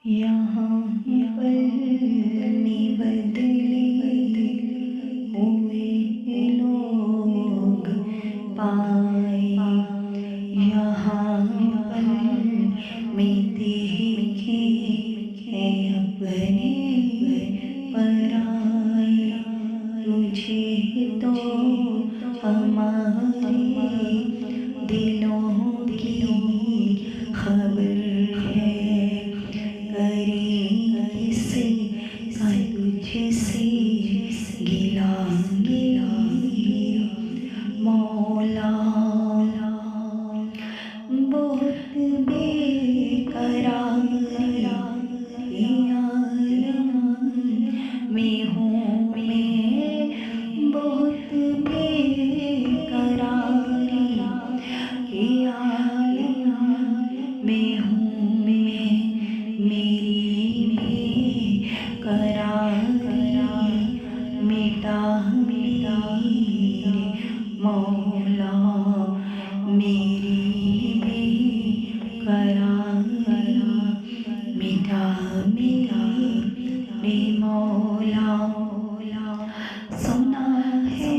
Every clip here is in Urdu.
یہاں پل میں بدلے ہوئے لوگ پائے، یہاں پل میں دیکھے ہیں اپنے پرائے، تجھے تو ہمارے دلوں کی خبر ہے، کریں کس کا تجھ سے گلہ مولا، بہت بے قراری عالم میں ہوں میں، بہت بے قراری عالم میں ہوں میں، میری بے قراری مٹا میرے مولا، میری بے قراری مٹا میرے مولا، سنا ہے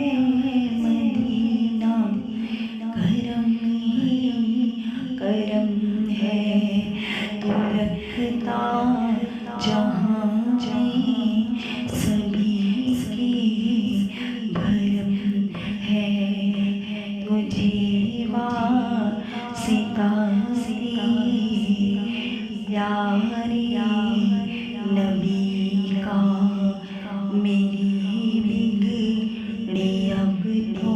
مدینہ کرم ہی کرم ہے، تو رکھتا جہاں میں سبھی کی بھرم ہے، تجھے واسطہ پیارے نبی کا، میری بگڑی اب تو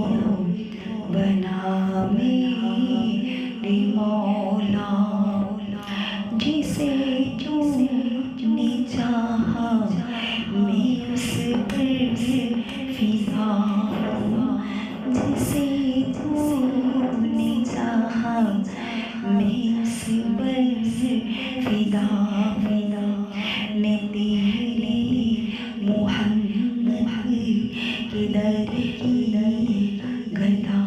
بنا میرے مولا، جسے جو نے چاہا میں اس پر فدا ہوں، جسے تو نے چاہا میں اس پر فدا ہوں، میں تیرے محمد کے در کی گدا